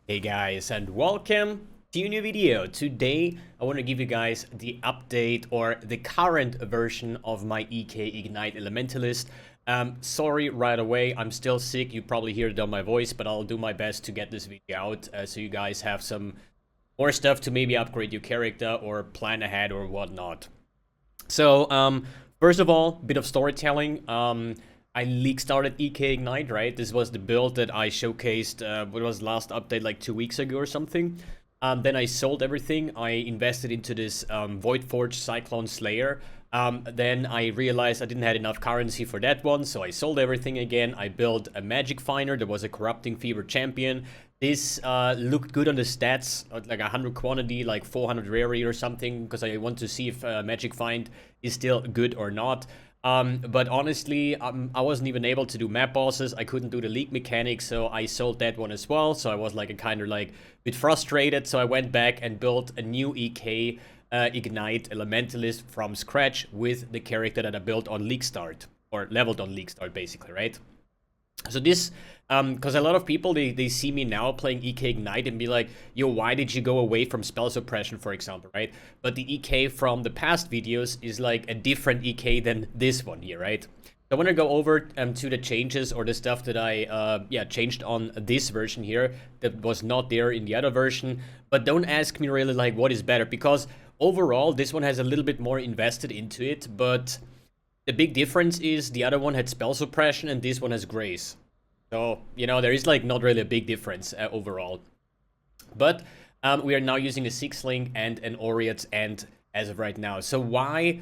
Hey guys, and welcome to a new video. Today I want to give you guys the update or the current version of my EK Ignite Elementalist. Sorry right away, I'm still sick. You probably hear it on my voice, but I'll do my best to get this video out so you guys have some more stuff to maybe upgrade your character or plan ahead or whatnot. So, first of all, bit of storytelling. I leak started EK Ignite, right? This was the build that I showcased, what was last update, like 2 weeks ago or something. Then I sold everything. I invested into this Voidforge Cyclone Slayer. Then I realized I didn't have enough currency for that one, so I sold everything again. I built a Magic Finder. There was a Corrupting Fever champion. This looked good on the stats, like 100 quantity, like 400 rarity or something, because I want to see if Magic Find is still good or not. But honestly, I wasn't even able to do map bosses. I couldn't do the league mechanics, so I sold that one as well. So I was like a kind of like a bit frustrated. So I went back and built a new EK Ignite Elementalist from scratch with the character that I built on League Start, or leveled on League Start, basically, right? So this, because a lot of people, they see me now playing EK Ignite and be like, yo, why did you go away from spell suppression, for example, right? But the EK from the past videos is like a different EK than this one here, right? So I want to go over to the changes or the stuff that I, changed on this version here that was not there in the other version. But don't ask me really like what is better, because overall, this one has a little bit more invested into it, but the big difference is the other one had spell suppression and this one has grace. So, you know, there is like not really a big difference overall. But we are now using a 6-link and an Oriat's End as of right now. So why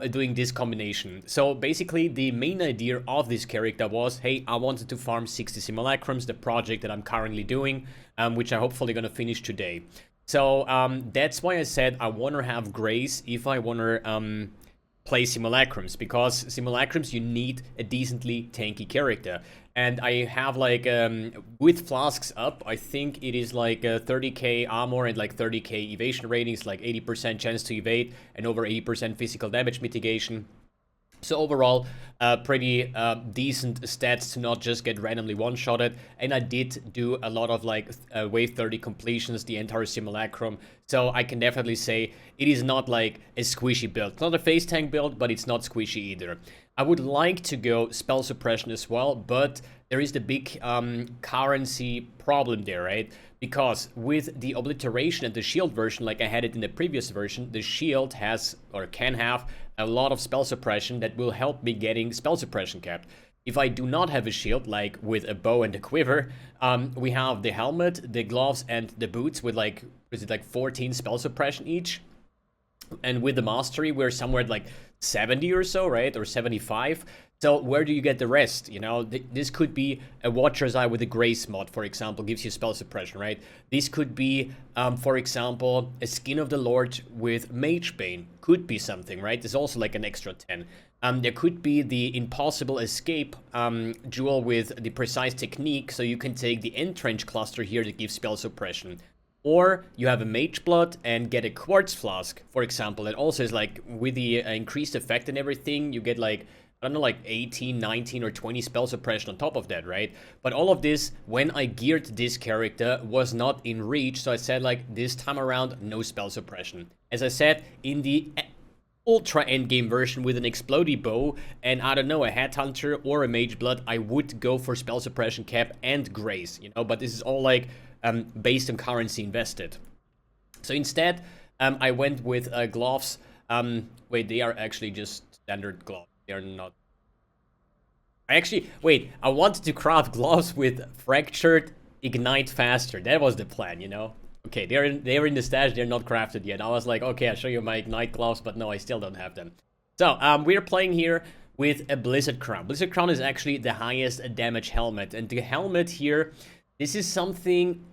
doing this combination? So basically the main idea of this character was, hey, I wanted to farm 60 Simulacrums, the project that I'm currently doing, which I'm hopefully going to finish today. So that's why I said I want to have grace if I want to play Simulacrums, because Simulacrums you need a decently tanky character. And I have like, with flasks up, I think it is like 30k armor and like 30k evasion ratings, like 80% chance to evade and over 80% physical damage mitigation. So overall, pretty decent stats to not just get randomly one-shotted. And I did do a lot of like wave 30 completions, the entire Simulacrum. So I can definitely say it is not like a squishy build. It's not a face tank build, but it's not squishy either. I would like to go spell suppression as well, but there is the big currency problem there, right? Because with the obliteration and the shield version, like I had it in the previous version, the shield has or can have a lot of spell suppression that will help me getting spell suppression capped. If I do not have a shield, like with a bow and a quiver, we have the helmet, the gloves, and the boots with like, is it like 14 spell suppression each? And with the mastery, we're somewhere at like 70 or so, right? Or 75. So where do you get the rest? You know, this could be a Watcher's Eye with a Grace mod, for example, gives you spell suppression, right? This could be, for example, a Skin of the Lord with Mage Bane. Could be something, right? There's also like an extra 10. There could be the Impossible Escape jewel with the Precise Technique, so you can take the Entrench cluster here that gives spell suppression. Or you have a Mage Blood and get a Quartz Flask, for example. That also is like, with the increased effect and everything, you get like, I don't know, like 18, 19, or 20 spell suppression on top of that, right? But all of this, when I geared this character, was not in reach, so I said like, this time around, no spell suppression. As I said, in the ultra endgame version with an explodey bow and, I don't know, a headhunter or a Mage Blood, I would go for spell suppression cap and grace, you know, but this is all like based on currency invested. So instead, I went with gloves. Wait, they are actually just standard gloves. They are not. I wanted to craft gloves with fractured ignite faster. That was the plan, you know. Okay, they're in the stash. They're not crafted yet. I was like, okay, I'll show you my ignite gloves, but no, I still don't have them. So we're playing here with a Blizzard Crown. Blizzard Crown is actually the highest damage helmet, and the helmet here, this is something.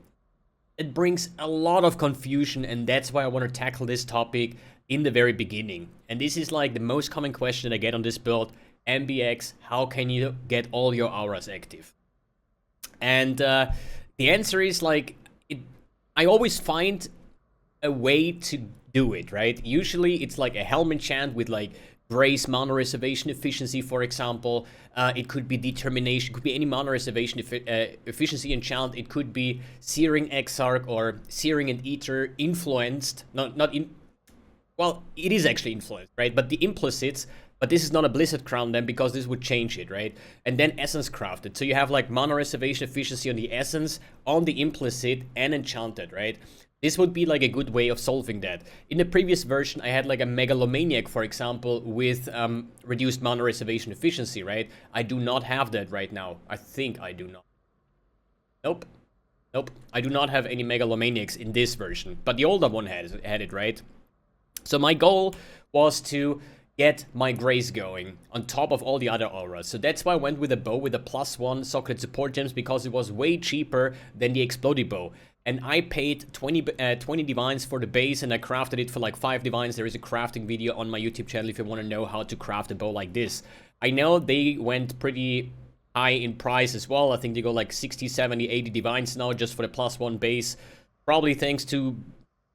It brings a lot of confusion, and that's why I want to tackle this topic in the very beginning. And this is like the most common question I get on this build. MBX, how can you get all your auras active? And the answer is like, I always find a way to do it, right? Usually it's like a helm enchant with like Grace mana reservation efficiency, for example. It could be determination, it could be any mana reservation efficiency enchant. It could be Searing Exarch or Searing and Eater influenced. Well, it is actually influenced, right? But the implicits, but this is not a Blizzard Crown then, because this would change it, right? And then Essence crafted. So you have like mana reservation efficiency on the Essence, on the implicit, and enchanted, right? This would be like a good way of solving that. In the previous version, I had like a Megalomaniac, for example, with reduced mana reservation efficiency, right? I do not have that right now. I think I do not. Nope. Nope. I do not have any Megalomaniacs in this version, but the older one had it, right? So my goal was to get my Grace going on top of all the other auras. So that's why I went with a bow with a +1 socket support gems, because it was way cheaper than the exploding bow. And I paid 20 divines for the base, and I crafted it for like 5 divines. There is a crafting video on my YouTube channel if you want to know how to craft a bow like this. I know they went pretty high in price as well. I think they go like 60, 70, 80 divines now just for the +1 base. Probably thanks to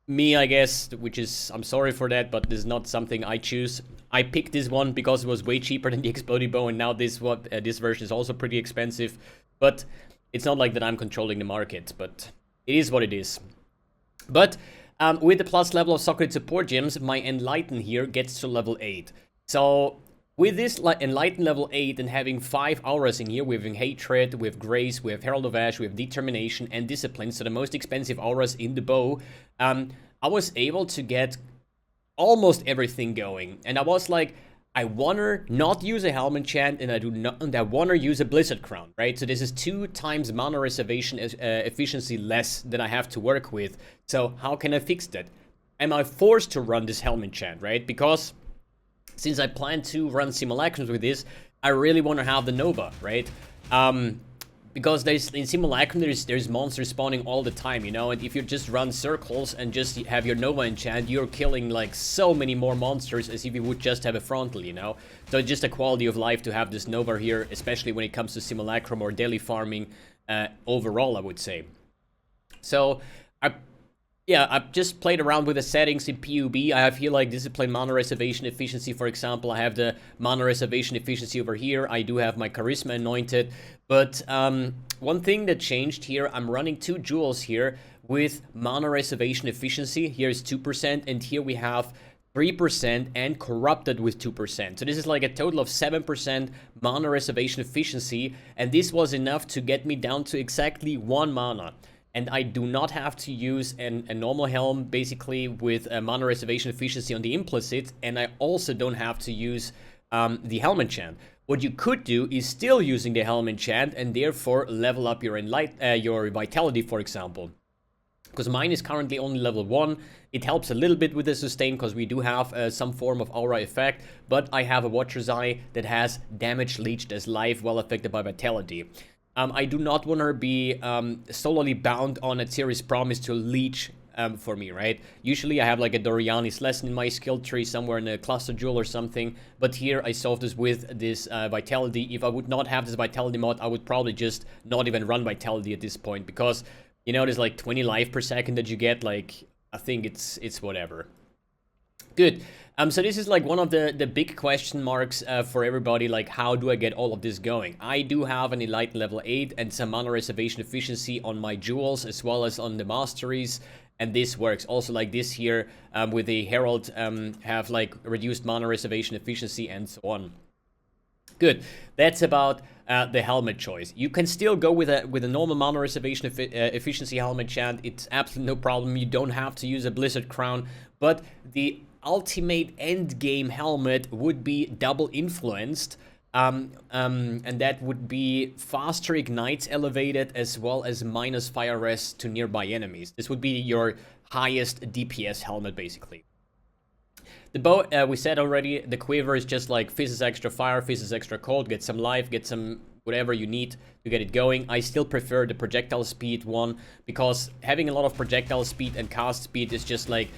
me, I guess, which is, I'm sorry for that, but this is not something I choose. I picked this one because it was way cheaper than the exploding bow, and now this version is also pretty expensive. But it's not like that I'm controlling the market, but it is what it is. But with the plus level of socket support gems, my Enlighten here gets to level 8. So with this Enlighten level 8 and having 5 auras in here, we have Hatred, we have Grace, we have Herald of Ash, we have Determination and Discipline, so the most expensive auras in the bow, I was able to get almost everything going. And I was like, I wanna not use a Helm enchant, and I wanna use a Blizzard Crown, right? So this is 2 times mana reservation efficiency less than I have to work with. So how can I fix that? Am I forced to run this Helm enchant, right? Because since I plan to run Simulacrums with this, I really want to have the Nova, right? Because in Simulacrum, there's monsters spawning all the time, you know? And if you just run circles and just have your Nova enchant, you're killing like so many more monsters as if you would just have a frontal, you know? So it's just a quality of life to have this Nova here, especially when it comes to Simulacrum or daily farming overall, I would say. So I've just played around with the settings in PUB. I have here like Discipline mana reservation efficiency, for example. I have the mana reservation efficiency over here. I do have my Charisma anointed. But one thing that changed here, I'm running 2 jewels here with mana reservation efficiency. Here is 2%, and here we have 3% and corrupted with 2%. So this is like a total of 7% mana reservation efficiency, and this was enough to get me down to exactly 1 mana. And I do not have to use a normal Helm, basically, with a mana reservation efficiency on the implicit, and I also don't have to use the Helm enchant. What you could do is still using the Helm enchant, and therefore level up your Vitality, for example. Because mine is currently only level 1. It helps a little bit with the sustain, because we do have some form of aura effect, but I have a Watcher's Eye that has damage leached as life, well affected by Vitality. I do not want her be solely bound on a Atziri's Promise to leech for me, right? Usually I have like a Doriani's Lesson in my skill tree somewhere in a cluster jewel or something, but here I solved this with this Vitality. If I would not have this Vitality mod, I would probably just not even run Vitality at this point, because, you know, there's like 20 life per second that you get, like, I think it's whatever. Good. So this is like one of the big question marks for everybody, like how do I get all of this going? I do have an Enlighten level 8 and some mana reservation efficiency on my jewels as well as on the masteries, and this works. Also like this here with the Herald have like reduced mana reservation efficiency and so on. Good. That's about the helmet choice. You can still go with a normal mana reservation efficiency helmet enchant. It's absolutely no problem. You don't have to use a Blizzard Crown, but the ultimate end game helmet would be double influenced, and that would be faster ignites elevated as well as minus fire rest to nearby enemies. This would be your highest DPS helmet, basically. The bow, we said already, the quiver is just like fizzes extra fire, fizzes extra cold, get some life, get some whatever you need to get it going. I still prefer the projectile speed one, because having a lot of projectile speed and cast speed is just like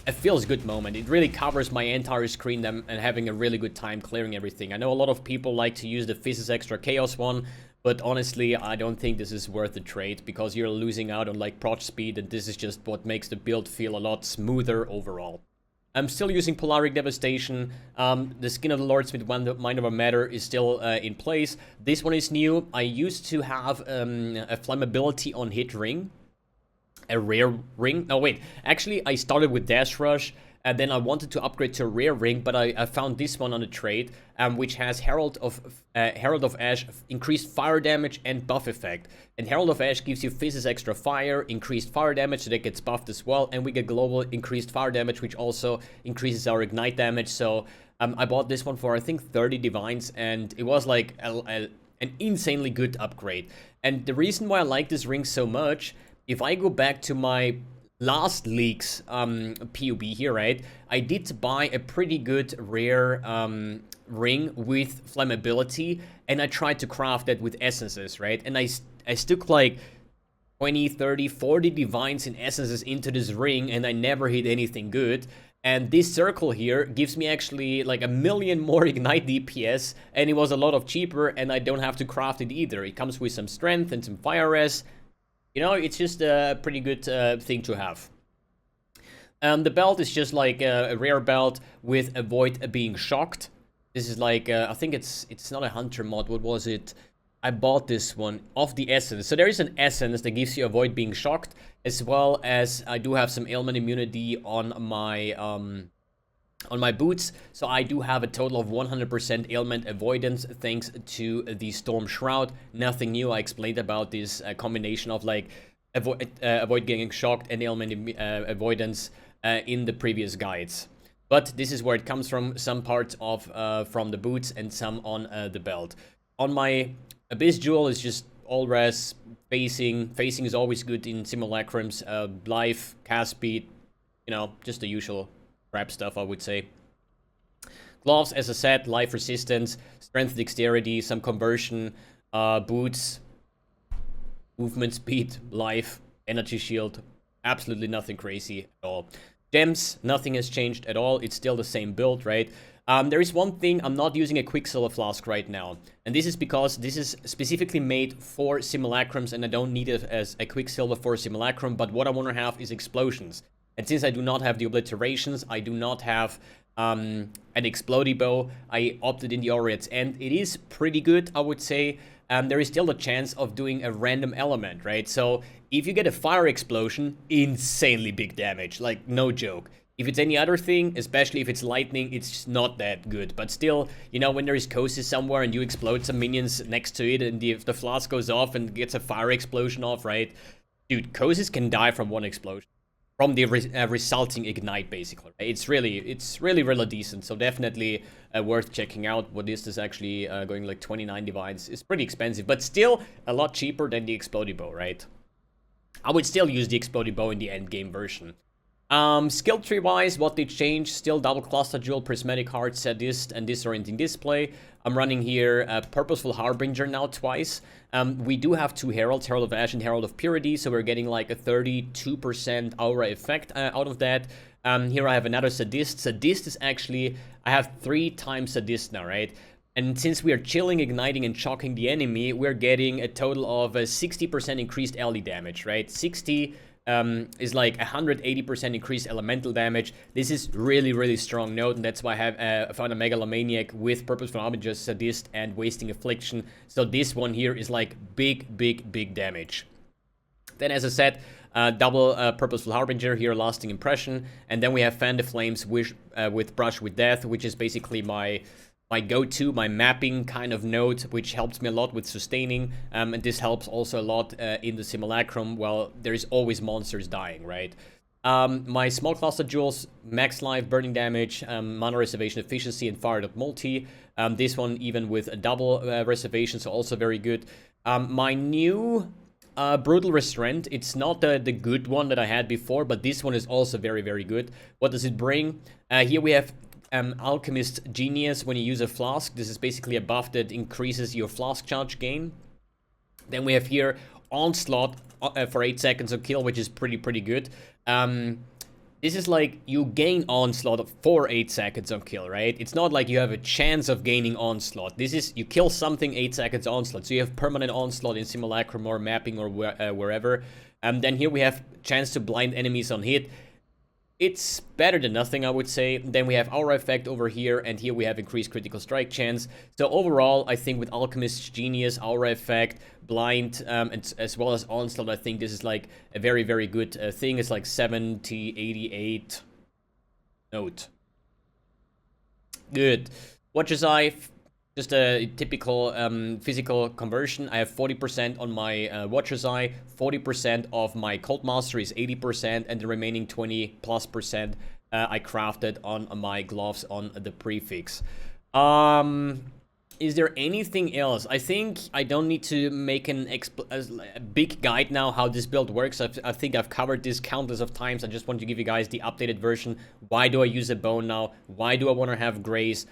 a feels good moment. It really covers my entire screen and having a really good time clearing everything. I know a lot of people like to use the fizzes extra chaos one, but honestly, I don't think this is worth the trade, because you're losing out on like proj speed, and this is just what makes the build feel a lot smoother overall. I'm still using Polaric Devastation. The Skin of the Lordsmith Mind Over Matter is still in place. This one is new. I used to have a flammability on hit ring. A rare ring. No, wait. Actually, I started with Dash Rush. And then I wanted to upgrade to a rare ring, but I found this one on the trade, which has Herald of Ash, increased fire damage and buff effect. And Herald of Ash gives you Fizz's extra fire, increased fire damage, so that gets buffed as well. And we get global increased fire damage, which also increases our ignite damage. So I bought this one for, I think, 30 divines, and it was like an insanely good upgrade. And the reason why I like this ring so much, if I go back to my last leak's PUB here, right? I did buy a pretty good rare ring with flammability, and I tried to craft that with essences, right? And I stuck like 20, 30, 40 divines in essences into this ring, and I never hit anything good. And this circle here gives me actually like 1 million more ignite DPS, and it was a lot of cheaper, and I don't have to craft it either. It comes with some strength and some fire res. You know, it's just a pretty good thing to have. The belt is just like a rare belt with avoid being shocked. This is like, I think it's not a hunter mod. What was it? I bought this one off the essence. So there is an essence that gives you avoid being shocked, as well as I do have some ailment immunity on my boots. So I do have a total of 100% ailment avoidance thanks to the Storm Shroud. Nothing new. I explained about this combination of like avoid getting shocked and ailment avoidance in the previous guides. But this is where it comes from. Some parts of from the boots and some on the belt. On my Abyss Jewel is just all res, facing. Facing is always good in simulacrums. Life, cast speed, you know, just the usual crap stuff, I would say. Gloves, as I said, life resistance, strength, dexterity, some conversion, boots, movement speed, life, energy shield. Absolutely nothing crazy at all. Gems, nothing has changed at all. It's still the same build, right? There is one thing, I'm not using a Quicksilver Flask right now. And this is because this is specifically made for Simulacrums, and I don't need it as a Quicksilver for Simulacrum, but what I want to have is explosions. And since I do not have the obliterations, I do not have an explodey bow, I opted in the Aureate's End. It is pretty good, I would say. There is still a chance of doing a random element, right? So if you get a fire explosion, insanely big damage, like no joke. If it's any other thing, especially if it's lightning, it's just not that good. But still, you know, when there is Cozy somewhere and you explode some minions next to it, and if the flask goes off and gets a fire explosion off, right? Dude, Cozies can die from one explosion. From the resulting ignite, basically. It's really decent. So definitely worth checking out. What is this actually going like 29 divines? It's pretty expensive, but still a lot cheaper than the Explodey Bow, right? I would still use the Explodey Bow in the end game version. Skill tree wise, what did change? Still double cluster jewel, prismatic heart, sadist, and disorienting display. I'm running here Purposeful Harbinger now twice. We do have two heralds, Herald of Ash and Herald of Purity, so we're getting like a 32% aura effect out of that. Here I have another sadist. Sadist is actually, I have 3 times sadist now, right? And since we are chilling, igniting, and shocking the enemy, we're getting a total of 60% increased LD damage, right? 60 is like 180% increased elemental damage. This is really strong note, and that's why I found a Megalomaniac with Purposeful Harbinger, Sadist, and Wasting Affliction. So this one here is like big damage. Then, as I said, double Purposeful Harbinger here, Lasting Impression, and then we have Fan the Flames with Brush with Death, which is basically my go-to, my mapping kind of node, which helps me a lot with sustaining, and this helps also a lot in the Simulacrum. Well, there is always monsters dying, right? My small cluster jewels, max life, burning damage, mana reservation efficiency, and fired up multi. This one even with a double reservation, so also very good. My new Brutal Restraint, it's not the good one that I had before, but this one is also very good. What does it bring? Here we have Alchemist Genius when you use a flask. This is basically a buff that increases your flask charge gain. Then we have here Onslaught for 8 seconds of kill, which is pretty good. This is like you gain Onslaught for 8 seconds of kill, right? It's not like you have a chance of gaining Onslaught. This is you kill something, 8 seconds Onslaught. So you have permanent Onslaught in Simulacrum or mapping or wherever. Then here we have chance to blind enemies on hit. It's better than nothing, I would say. Then we have Aura Effect over here, and here we have increased critical strike chance. So overall, I think with Alchemist's Genius, Aura Effect, Blind, and as well as Onslaught, I think this is like a very, very good thing. It's like 70, 88. Note. Good. Watcher's Eye, just a typical physical conversion. I have 40% on my Watcher's Eye, 40% of my Cold Master is 80%, and the remaining 20+% I crafted on my gloves on the prefix. Is there anything else? I think I don't need to make a big guide now how this build works. I think I've covered this countless of times. I just want to give you guys the updated version. Why do I use a bone now? Why do I want to have grace?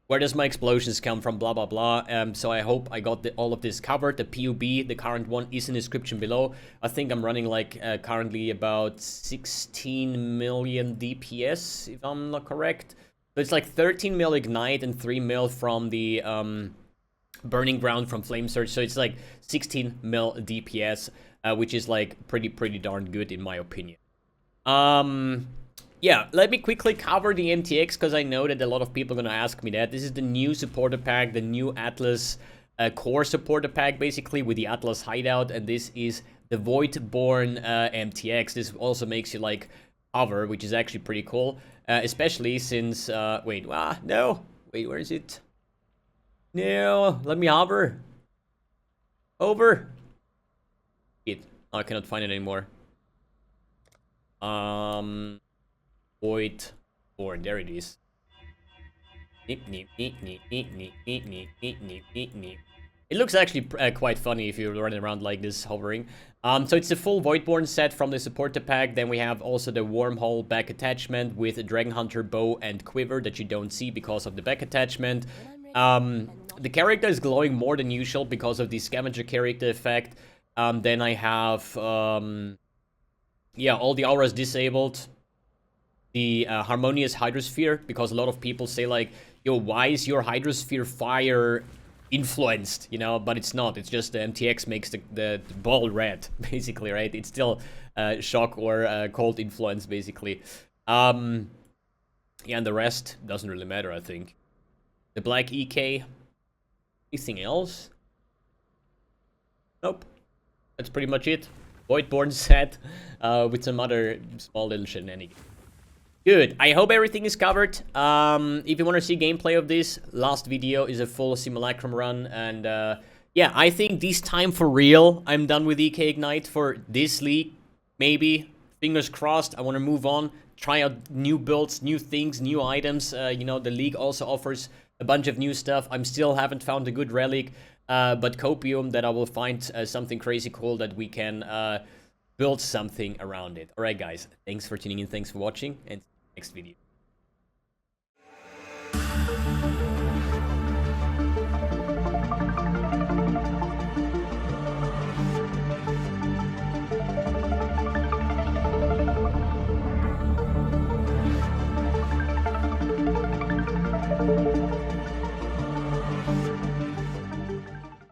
Where does my explosions come from? Blah, blah, blah. So I hope I got all of this covered. The PUB, the current one, is in the description below. I think I'm running like currently about 16 million DPS, if I'm not correct. So it's like 13 mil Ignite and 3 mil from the Burning Ground from Flame Surge. So it's like 16 mil DPS, which is like pretty darn good in my opinion. Yeah, let me quickly cover the MTX because I know that a lot of people are going to ask me that. This is the new supporter pack, the new Atlas core supporter pack, basically, with the Atlas hideout. And this is the Voidborn MTX. This also makes you, like, hover, which is actually pretty cool. Especially since... wait, no. Wait, where is it? No, let me hover. Over. Oh, I cannot find it anymore. Voidborn, there it is. It looks actually quite funny if you're running around like this, hovering. So it's the full Voidborn set from the supporter pack. Then we have also the Wormhole back attachment with a Dragon Hunter bow and quiver that you don't see because of the back attachment. The character is glowing more than usual because of the scavenger character effect. Then I have, yeah, all the auras disabled. The Harmonious Hydrosphere, because a lot of people say like, yo, why is your Hydrosphere fire influenced, you know? But it's not. It's just the MTX makes the ball red, basically, right? It's still shock or cold influence, basically. Yeah, and the rest doesn't really matter, I think. The Black EK. Anything else? Nope. That's pretty much it. Voidborn set with some other small little shenanigans. Good. I hope everything is covered. If you want to see gameplay of this, last video is a full Simulacrum run. And yeah, I think this time for real, I'm done with EK Ignite for this league. Maybe. Fingers crossed. I want to move on. Try out new builds, new things, new items. You know, the league also offers a bunch of new stuff. I still haven't found a good relic. But Copium, that I will find something crazy cool that we can build something around it. Alright guys, thanks for tuning in, thanks for watching, and next video.